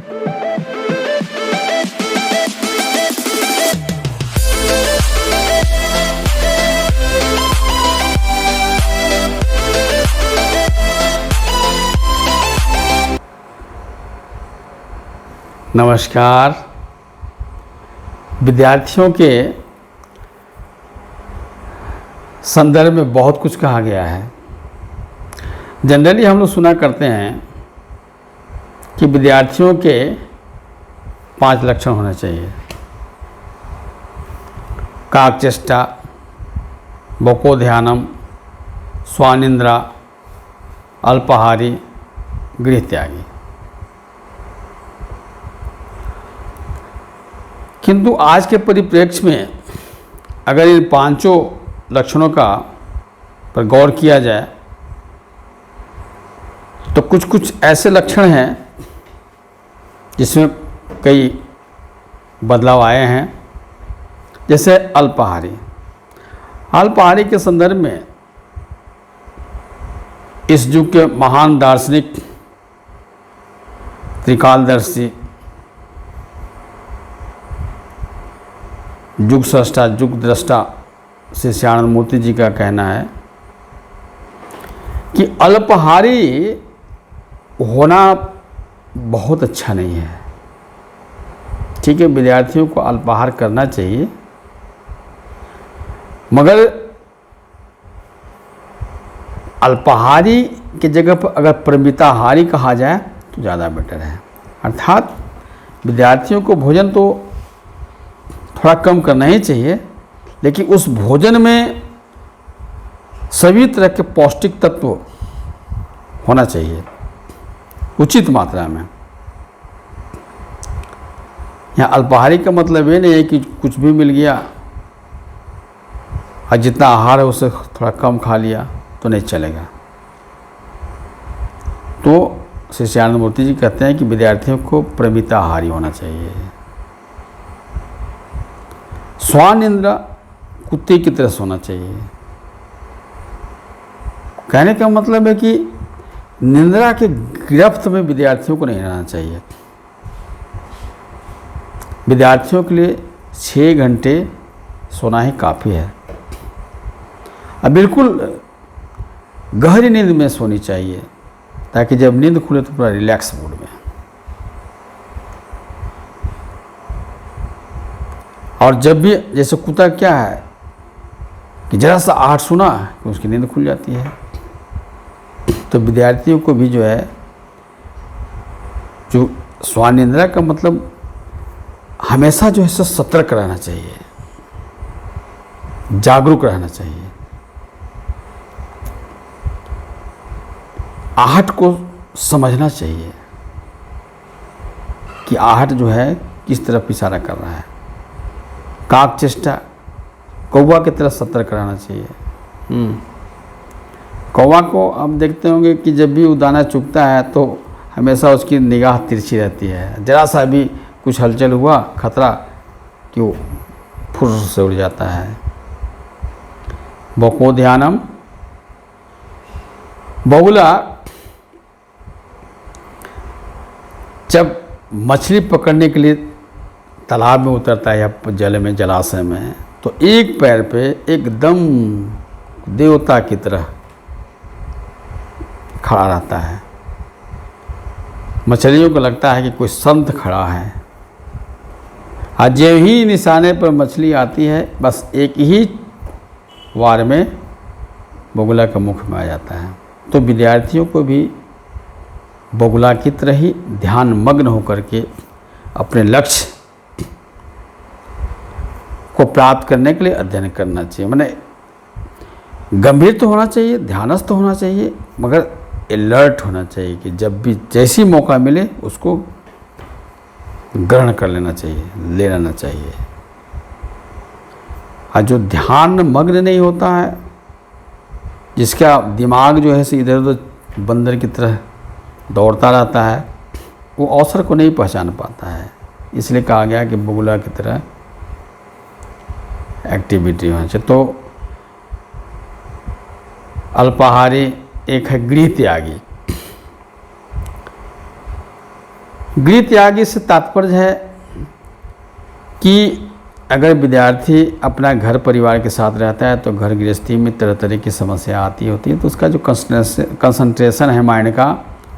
नमस्कार। विद्यार्थियों के संदर्भ में बहुत कुछ कहा गया है। जनरली हम लोग सुना करते हैं कि विद्यार्थियों के 5 लक्षण होने चाहिए: काकचेष्टा, बकोध्यानम, स्वानिंद्रा, अल्पाहारी, गृहत्यागी। किंतु आज के परिप्रेक्ष्य में अगर इन 5 लक्षणों का पर गौर किया जाए तो कुछ ऐसे लक्षण हैं जिसमें कई बदलाव आए हैं। जैसे अल्पाहारी के संदर्भ में इस युग के महान दार्शनिक, त्रिकालदर्शी, युग स्रष्टा, युग दृष्टा श्री श्यानंद मूर्ति जी का कहना है कि अल्पाहारी होना बहुत अच्छा नहीं है। ठीक है, विद्यार्थियों को अल्पाहार करना चाहिए, मगर अल्पाहारी की जगह पर अगर परिमिताहारी कहा जाए तो ज़्यादा बेटर है। अर्थात विद्यार्थियों को भोजन तो थोड़ा कम करना ही चाहिए, लेकिन उस भोजन में सभी तरह के पौष्टिक तत्व होना चाहिए उचित मात्रा में। यहाँ अल्पाहारी का मतलब ये नहीं है कि कुछ भी मिल गया और जितना आहार है उससे थोड़ा कम खा लिया तो नहीं चलेगा। तो श्री श्यानंद मूर्ति जी कहते हैं कि विद्यार्थियों को परिमिताहारी होना चाहिए। स्वानिंद्रा, कुत्ते की तरह सोना चाहिए। कहने का मतलब है कि निंद्रा के गिरफ्त में विद्यार्थियों को नहीं रहना चाहिए। विद्यार्थियों के लिए 6 घंटे सोना ही काफ़ी है। अब बिल्कुल गहरी नींद में सोनी चाहिए ताकि जब नींद खुले तो पूरा रिलैक्स मूड में। और जब भी जैसे कुत्ता क्या है कि जरा सा आहट सुना कि उसकी नींद खुल जाती है, तो विद्यार्थियों को भी जो है, जो स्वानिंद्रा का मतलब हमेशा जो है सतर्क रहना चाहिए, जागरूक रहना चाहिए, आहट को समझना चाहिए कि आहट जो है किस तरफ इशारा कर रहा है। काकचेष्टा, कौवा की तरह सतर्क रहना चाहिए। कौवा को आप देखते होंगे कि जब भी वो दाना चुगता है तो हमेशा उसकी निगाह तिरछी रहती है। जरा सा भी कुछ हलचल हुआ, खतरा कि वो फुर से उड़ जाता है। बकोध्यानम, बगुला जब मछली पकड़ने के लिए तालाब में उतरता है या जल में, जलाशय में, तो एक पैर पे एकदम देवता की तरह खड़ा रहता है। मछलियों को लगता है कि कोई संत खड़ा है। और जब ही निशाने पर मछली आती है, बस एक ही वार में बगुला का मुख में आ जाता है। तो विद्यार्थियों को भी बगुला की तरह ही ध्यान मग्न होकर के अपने लक्ष्य को प्राप्त करने के लिए अध्ययन करना चाहिए। माने गंभीर तो होना चाहिए, ध्यानस्थ होना चाहिए, मगर अलर्ट होना चाहिए कि जब भी जैसी मौका मिले उसको ग्रहण कर लेना चाहिए, ले लेना चाहिए। और जो ध्यान मग्न नहीं होता है, जिसका दिमाग जो है से इधर उधर बंदर की तरह दौड़ता रहता है, वो अवसर को नहीं पहचान पाता है। इसलिए कहा गया कि बगुला की तरह एक्टिविटी होनी चाहिए। तो अल्पाहारी एक है गृह त्यागी। गृह त्यागी से तात्पर्य है कि अगर विद्यार्थी अपना घर परिवार के साथ रहता है तो घर गृहस्थी में तरह तरह की समस्या आती होती है, तो उसका जो कंसंट्रेशन है माइंड का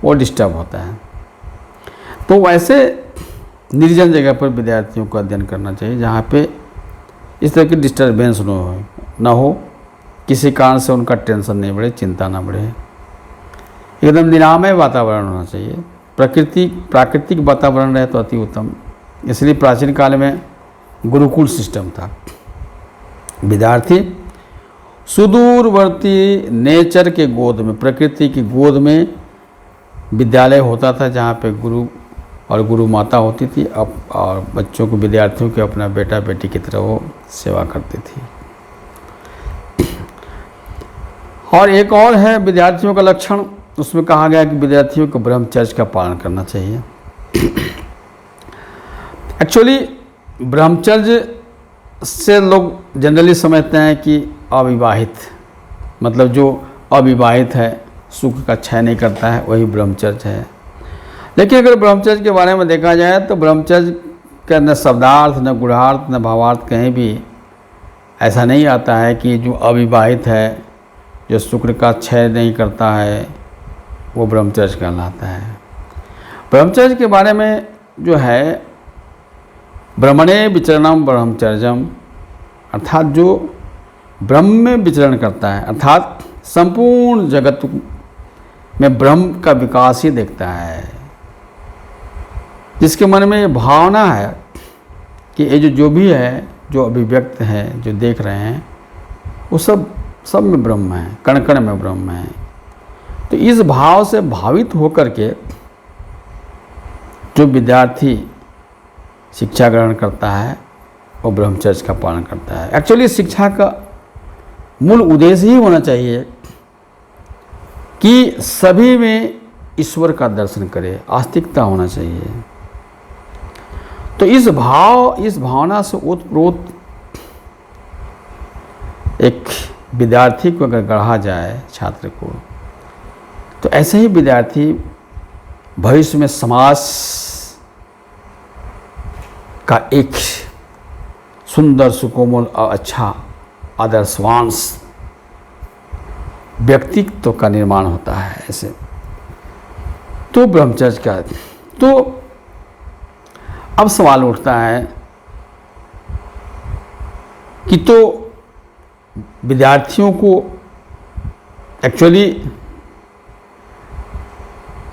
वो डिस्टर्ब होता है। तो वैसे निर्जन जगह पर विद्यार्थियों को अध्ययन करना चाहिए जहाँ पे इस तरह की डिस्टर्बेंस ना हो, किसी कारण से उनका टेंशन नहीं बढ़े, चिंता ना बढ़े। एकदम निरामय वातावरण होना चाहिए, प्राकृतिक वातावरण रहे तो अति उत्तम। इसलिए प्राचीन काल में गुरुकुल सिस्टम था। विद्यार्थी सुदूरवर्ती नेचर के गोद में, प्रकृति की गोद में विद्यालय होता था जहाँ पे गुरु और गुरु माता होती थी, और बच्चों को, विद्यार्थियों के अपना बेटा बेटी की तरह वो सेवा करती थी। और एक और है विद्यार्थियों का लक्षण, उसमें कहा गया कि विद्यार्थियों को ब्रह्मचर्य का पालन करना चाहिए। एक्चुअली ब्रह्मचर्य से लोग जनरली समझते हैं कि अविवाहित, मतलब जो अविवाहित है, सुख का क्षय नहीं करता है, वही ब्रह्मचर्य है। लेकिन अगर ब्रह्मचर्य के बारे में देखा जाए तो ब्रह्मचर्य का न शब्दार्थ, न गुणार्थ, न भावार्थ कहीं भी ऐसा नहीं आता है कि जो अविवाहित है, जो शुक्र का क्षय नहीं करता है, वो ब्रह्मचर्य कहलाता है। ब्रह्मचर्य के बारे में जो है, ब्रह्मणे विचरणम ब्रह्मचर्यम, अर्थात जो ब्रह्म में विचरण करता है, अर्थात संपूर्ण जगत में ब्रह्म का विकास ही देखता है, जिसके मन में ये भावना है कि ये जो भी है, जो अभिव्यक्त है, जो देख रहे हैं, वो सब में ब्रह्म है, कण कण में ब्रह्म है। तो इस भाव से भावित होकर के जो विद्यार्थी शिक्षा ग्रहण करता है वो ब्रह्मचर्य का पालन करता है। एक्चुअली शिक्षा का मूल उद्देश्य ही होना चाहिए कि सभी में ईश्वर का दर्शन करे, आस्तिकता होना चाहिए। तो इस भावना से ओतप्रोत एक विद्यार्थी को अगर गढ़ा जाए, छात्र को, तो ऐसे ही विद्यार्थी भविष्य में समाज का एक सुंदर, सुकोमल और अच्छा आदर्शवान व्यक्तित्व का निर्माण होता है। ऐसे तो ब्रह्मचर्य का, तो अब सवाल उठता है कि तो विद्यार्थियों को एक्चुअली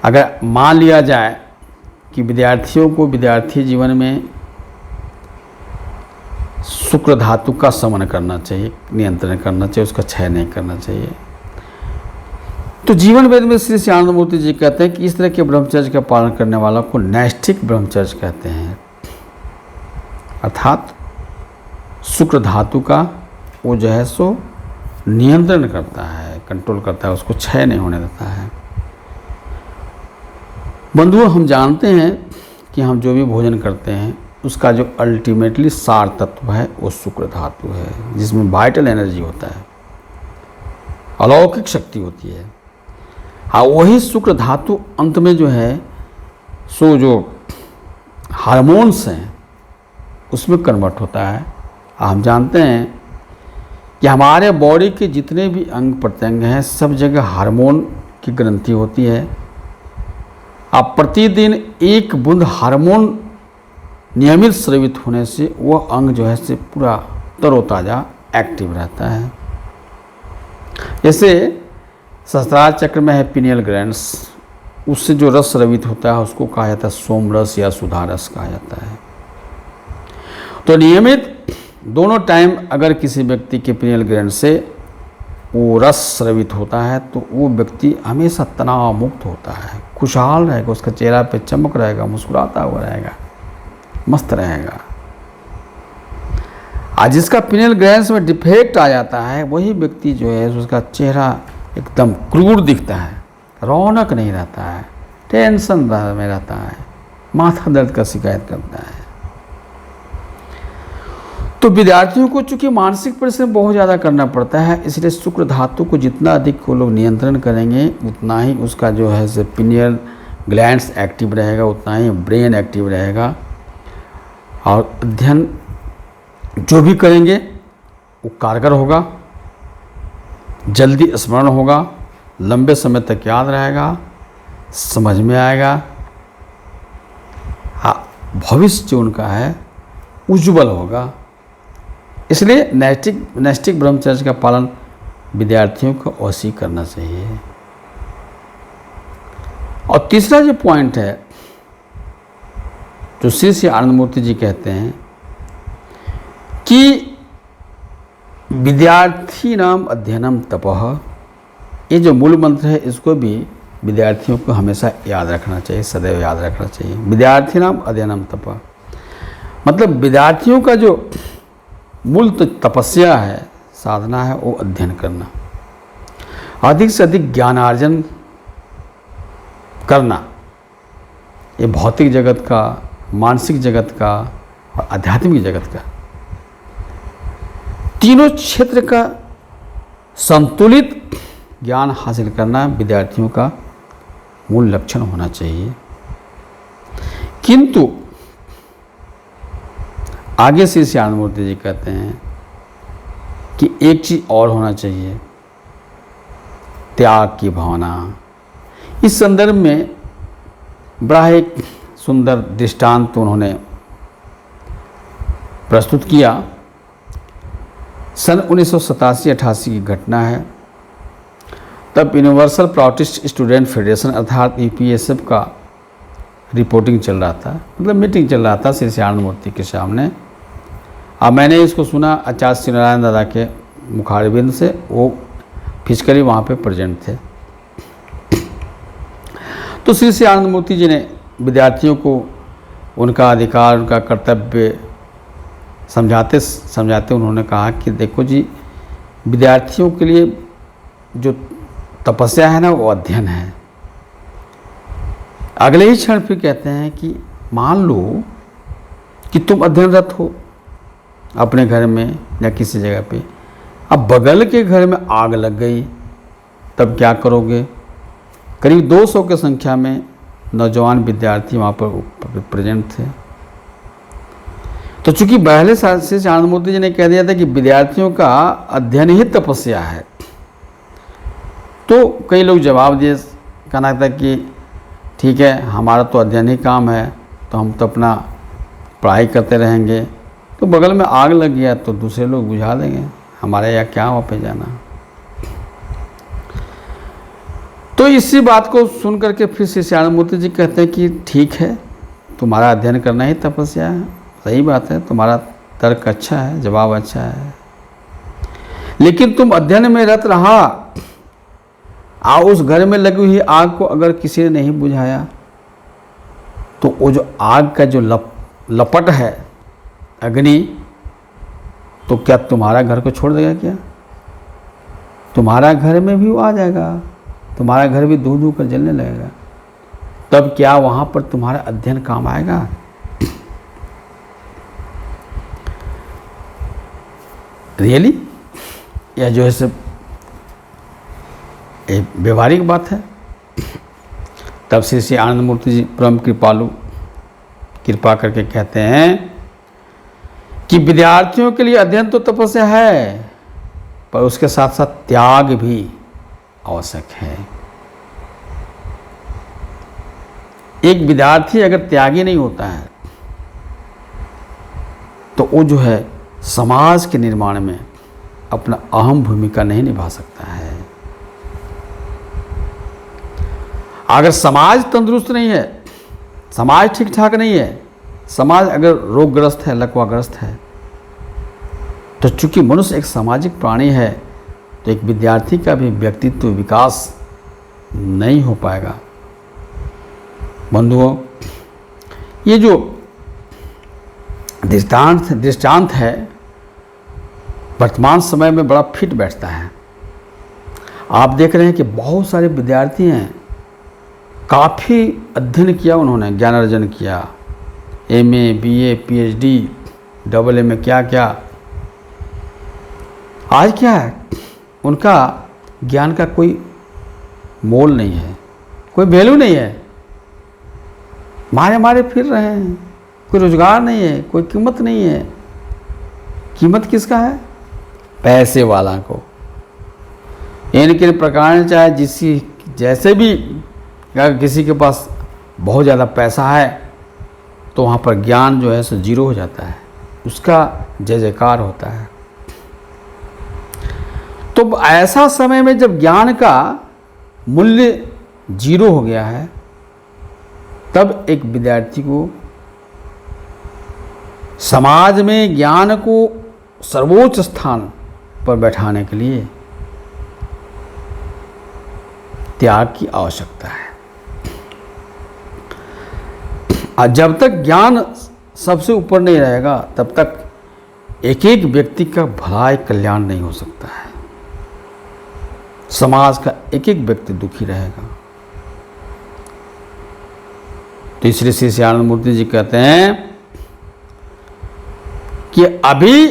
अगर मान लिया जाए कि विद्यार्थियों को विद्यार्थी जीवन में शुक्र धातु का शमन करना चाहिए, नियंत्रण करना चाहिए, उसका क्षय नहीं करना चाहिए, तो जीवन वेद में श्री श्यानंद मूर्ति जी कहते हैं कि इस तरह के ब्रह्मचर्य का पालन करने वालों को नैष्ठिक ब्रह्मचर्य कहते हैं। अर्थात शुक्र धातु का वो जो है सो नियंत्रण करता है, कंट्रोल करता है, उसको क्षय नहीं होने देता है। बंधुओं, हम जानते हैं कि हम जो भी भोजन करते हैं उसका जो अल्टीमेटली सार तत्व है वो शुक्र धातु है, जिसमें वाइटल एनर्जी होता है, अलौकिक शक्ति होती है। हाँ, वही शुक्र धातु अंत में जो है सो जो हार्मोन्स हैं उसमें कन्वर्ट होता है। हम जानते हैं कि हमारे बॉडी के जितने भी अंग प्रत्यंग हैं सब जगह हार्मोन की ग्रंथि होती है। आप प्रतिदिन एक बूंद हार्मोन नियमित स्रावित होने से वह अंग जो है से पूरा तरोताज़ा एक्टिव रहता है। जैसे सहस्त्रार चक्र में है पिनियल ग्लैंड्स, उससे जो रस स्रावित होता है उसको कहा जाता है सोम रस या सुधा रस कहा जाता है। तो नियमित दोनों टाइम अगर किसी व्यक्ति के पिनियल ग्लैंड से वो रस स्रावित होता है तो वो व्यक्ति हमेशा तनाव मुक्त होता है, खुशहाल रहेगा, उसका चेहरा पे चमक रहेगा, मुस्कुराता हुआ रहेगा, मस्त रहेगा। आज जिसका पिनियल ग्लैंड्स में डिफेक्ट आ जाता है वही व्यक्ति जो है उसका चेहरा एकदम क्रूर दिखता है, रौनक नहीं रहता है, टेंशन में रहता है, माथा दर्द का शिकायत करता है। तो विद्यार्थियों को चूंकि मानसिक परिश्रम बहुत ज़्यादा करना पड़ता है, इसलिए शुक्र धातु को जितना अधिक वो लोग नियंत्रण करेंगे उतना ही उसका जो है से पिनियल ग्लैंड्स एक्टिव रहेगा उतना ही ब्रेन एक्टिव रहेगा, और अध्ययन जो भी करेंगे वो कारगर होगा, जल्दी स्मरण होगा, लंबे समय तक याद रहेगा, समझ में आएगा, भविष्य जो उनका है उज्ज्वल होगा। इसलिए नैष्ठिक ब्रह्मचर्य का पालन विद्यार्थियों को अवश्य करना चाहिए। और तीसरा जो पॉइंट है जो श्री आनंद मूर्ति जी कहते हैं कि विद्यार्थी नाम अध्ययनम तपः, ये जो मूल मंत्र है इसको भी विद्यार्थियों को हमेशा याद रखना चाहिए, सदैव याद रखना चाहिए। विद्यार्थी नाम अध्ययनम तपः मतलब विद्यार्थियों का जो मूल तो तपस्या है, साधना है, वो अध्ययन करना, अधिक से अधिक ज्ञानार्जन करना। ये भौतिक जगत का, मानसिक जगत का और आध्यात्मिक जगत का, तीनों क्षेत्र का संतुलित ज्ञान हासिल करना विद्यार्थियों का मूल लक्षण होना चाहिए। किंतु आगे श्री आनंद मूर्ति जी कहते हैं कि एक चीज़ और होना चाहिए, त्याग की भावना। इस संदर्भ में बड़ा एक सुंदर दृष्टांत उन्होंने प्रस्तुत किया। सन 1987-88 की घटना है। तब यूनिवर्सल प्रोटेस्ट स्टूडेंट फेडरेशन अर्थात यूपीएसएफ का रिपोर्टिंग चल रहा था, मतलब मीटिंग चल रहा था श्री आनंद मूर्ति के सामने। अब मैंने इसको सुना आचार्य श्री नारायण दादा के मुखारबिंद से, वो फिजिकली वहाँ पे प्रेजेंट थे। तो श्री आनंद मूर्ति जी ने विद्यार्थियों को उनका अधिकार, उनका कर्तव्य समझाते समझाते उन्होंने कहा कि देखो जी, विद्यार्थियों के लिए जो तपस्या है ना वो अध्ययन है। अगले ही क्षण फिर कहते हैं कि मान लो कि तुम अध्ययनरत हो अपने घर में या किसी जगह पे, अब बगल के घर में आग लग गई, तब क्या करोगे? करीब 200 की संख्या में नौजवान विद्यार्थी वहाँ पर प्रेजेंट थे। तो चूंकि पहले श्री आनंद मूर्ति जी ने कह दिया था कि विद्यार्थियों का अध्ययन ही तपस्या है, तो कई लोग जवाब दिए, कहना था कि ठीक है, हमारा तो अध्ययन ही काम है, तो हम तो अपना पढ़ाई करते रहेंगे, तो बगल में आग लग गया तो दूसरे लोग बुझा देंगे, हमारे यहाँ क्या वहाँ पे जाना। तो इसी बात को सुन करके फिर श्री आनंद मूर्ति जी कहते हैं कि ठीक है, तुम्हारा अध्ययन करना ही तपस्या है, सही बात है, तुम्हारा तर्क अच्छा है, जवाब अच्छा है, लेकिन तुम अध्ययन में रत रहा, उस घर में लगी हुई आग को अगर किसी ने नहीं बुझाया, तो वो जो आग का जो लपट है अग्नि, तो क्या तुम्हारा घर को छोड़ देगा? क्या तुम्हारा घर में भी वो आ जाएगा, तुम्हारा घर भी धू धू कर जलने लगेगा, तब क्या वहाँ पर तुम्हारा अध्ययन काम आएगा? रियली? यह जो है सब एक व्यवहारिक बात है। तब श्री आनंद मूर्ति जी परम कृपालु कृपा करके कहते हैं कि विद्यार्थियों के लिए अध्ययन तो तपस्या है, पर उसके साथ साथ त्याग भी आवश्यक है। एक विद्यार्थी अगर त्यागी नहीं होता है तो वो जो है समाज के निर्माण में अपना अहम भूमिका नहीं निभा सकता है। अगर समाज तंदुरुस्त नहीं है, समाज ठीक ठाक नहीं है, समाज अगर रोगग्रस्त है, लकवाग्रस्त है, तो चूंकि मनुष्य एक सामाजिक प्राणी है, तो एक विद्यार्थी का भी व्यक्तित्व विकास नहीं हो पाएगा। बंधुओं, ये जो दृष्टांत है वर्तमान समय में बड़ा फिट बैठता है। आप देख रहे हैं कि बहुत सारे विद्यार्थी हैं, काफ़ी अध्ययन किया उन्होंने, ज्ञान अर्जन किया, MA, BA, PhD, AA क्या क्या। आज क्या है, उनका ज्ञान का कोई मोल नहीं है, कोई वैल्यू नहीं है। मारे मारे फिर रहे हैं, कोई रोजगार नहीं है, कोई कीमत नहीं है। कीमत किसका है? पैसे वाला को। इनके प्रकार चाहे जिसी जैसे भी, अगर किसी के पास बहुत ज़्यादा पैसा है तो वहाँ पर ज्ञान जो है सो जीरो हो जाता है, उसका जय जयकार होता है। तो ऐसा समय में जब ज्ञान का मूल्य जीरो हो गया है, तब एक विद्यार्थी को समाज में ज्ञान को सर्वोच्च स्थान पर बैठाने के लिए त्याग की आवश्यकता है। और जब तक ज्ञान सबसे ऊपर नहीं रहेगा, तब तक एक एक व्यक्ति का भलाई कल्याण नहीं हो सकता है। समाज का एक एक व्यक्ति दुखी रहेगा। तो इसलिए श्री श्यानंद मूर्ति जी कहते हैं कि अभी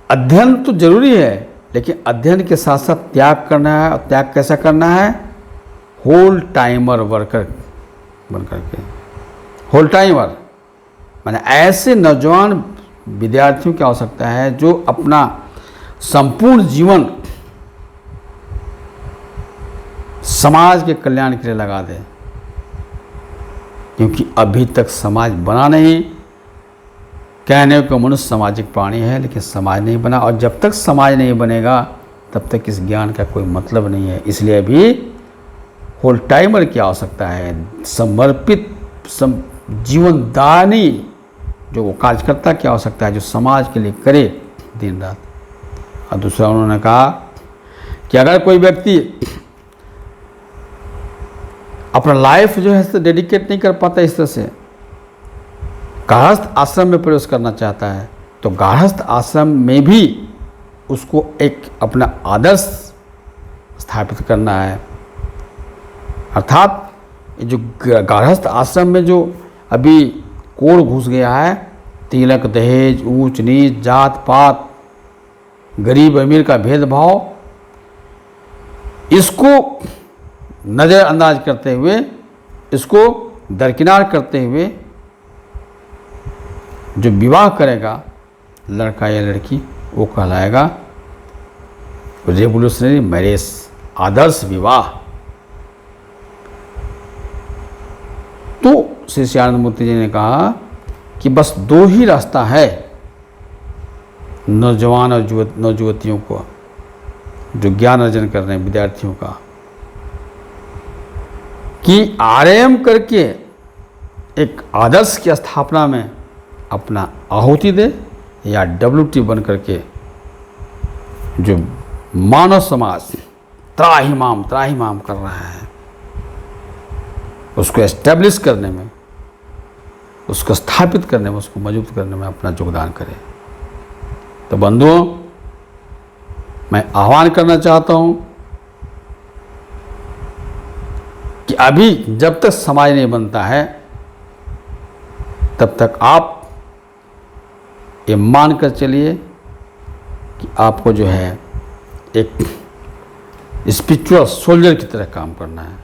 अध्ययन तो जरूरी है, लेकिन अध्ययन के साथ साथ त्याग करना है। और त्याग कैसा करना है? होल टाइमर वर्कर बनकर के। होल टाइमर माने ऐसे नौजवान विद्यार्थियों की आवश्यकता है जो अपना संपूर्ण जीवन समाज के कल्याण के लिए लगा दे, क्योंकि अभी तक समाज बना नहीं। कहने को मनुष्य सामाजिक प्राणी है, लेकिन समाज नहीं बना, और जब तक समाज नहीं बनेगा तब तक इस ज्ञान का कोई मतलब नहीं है। इसलिए अभी होल टाइमर की आवश्यकता है, समर्पित जीवनदानी जो वो कार्यकर्ता की आवश्यकता है, जो समाज के लिए करे दिन रात। और दूसरा उन्होंने कहा कि अगर कोई व्यक्ति अपना लाइफ जो है तो डेडिकेट नहीं कर पाता इस तरह से, गारहस्थ आश्रम में प्रवेश करना चाहता है, तो गारहस्थ आश्रम में भी उसको एक अपना आदर्श स्थापित करना है। अर्थात जो गारहस्थ आश्रम में जो अभी कोड़ घुस गया है, तिलक दहेज, ऊंच नीच, जात पात, गरीब अमीर का भेदभाव, इसको नज़रअंदाज करते हुए, इसको दरकिनार करते हुए जो विवाह करेगा लड़का या लड़की, वो कहलाएगा रेवोल्यूशनरी मैरिज, आदर्श विवाह। तो श्री श्यानंद मूर्ति जी ने कहा कि बस दो ही रास्ता है नौजवान और नौजुवतियों को, जो ज्ञान अर्जन कर रहे हैं विद्यार्थियों का, कि आरएम करके एक आदर्श की स्थापना में अपना आहुति दे, या डब्ल्यूटी बन करके जो मानव समाज त्राहिमाम कर रहा है उसको एस्टेब्लिश करने में, उसको स्थापित करने में, उसको मजबूत करने में अपना योगदान करे। तो बंधुओं, मैं आह्वान करना चाहता हूँ कि अभी जब तक समाज नहीं बनता है, तब तक आप ये मान कर चलिए कि आपको जो है एक स्पिरिचुअल सोल्जर की तरह काम करना है।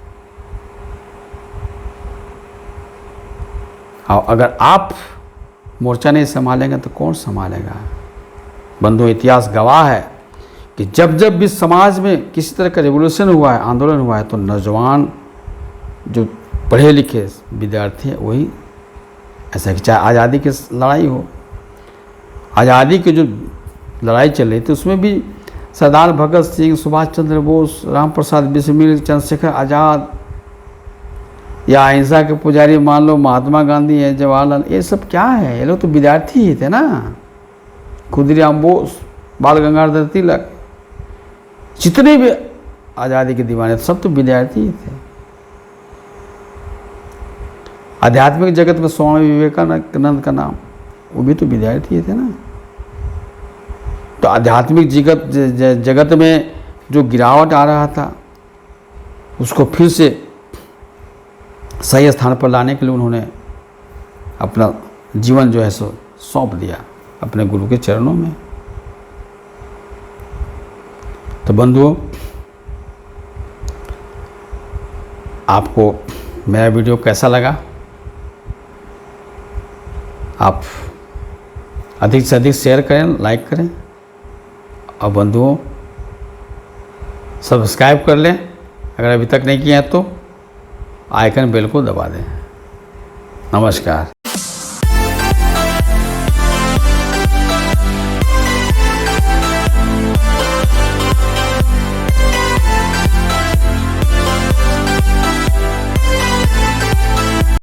और अगर आप मोर्चा नहीं संभालेंगे तो कौन संभालेगा? बंधु, इतिहास गवाह है कि जब जब भी समाज में किसी तरह का रिवोल्यूशन हुआ है, आंदोलन हुआ है, तो नौजवान जो पढ़े लिखे विद्यार्थी हैं वही, ऐसा कि चाहे आज़ादी की लड़ाई हो, आज़ादी की जो लड़ाई चल रही थी उसमें भी सरदार भगत सिंह, सुभाष चंद्र बोस, राम प्रसाद बिस्मिल, चंद्रशेखर आज़ाद, या अहिंसा के पुजारी मान लो महात्मा गांधी है, जवाहरलाल, ये सब क्या है? ये लोग तो विद्यार्थी ही थे ना। खुदीराम बोस, बाल गंगाधर तिलक, जितने भी आज़ादी के दीवाने थे सब तो विद्यार्थी ही थे। आध्यात्मिक जगत में स्वामी विवेकानंद का नाम, वो भी तो विद्यार्थी थे ना। तो आध्यात्मिक जगत में जो गिरावट आ रहा था उसको फिर से सही स्थान पर लाने के लिए उन्होंने अपना जीवन जो है सो सौंप दिया अपने गुरु के चरणों में। तो बंधुओं, आपको मेरा वीडियो कैसा लगा आप अधिक से अधिक शेयर करें, लाइक करें और बंधुओं सब्सक्राइब कर लें अगर अभी तक नहीं किया है तो आइकन बेल को दबा दें। नमस्कार।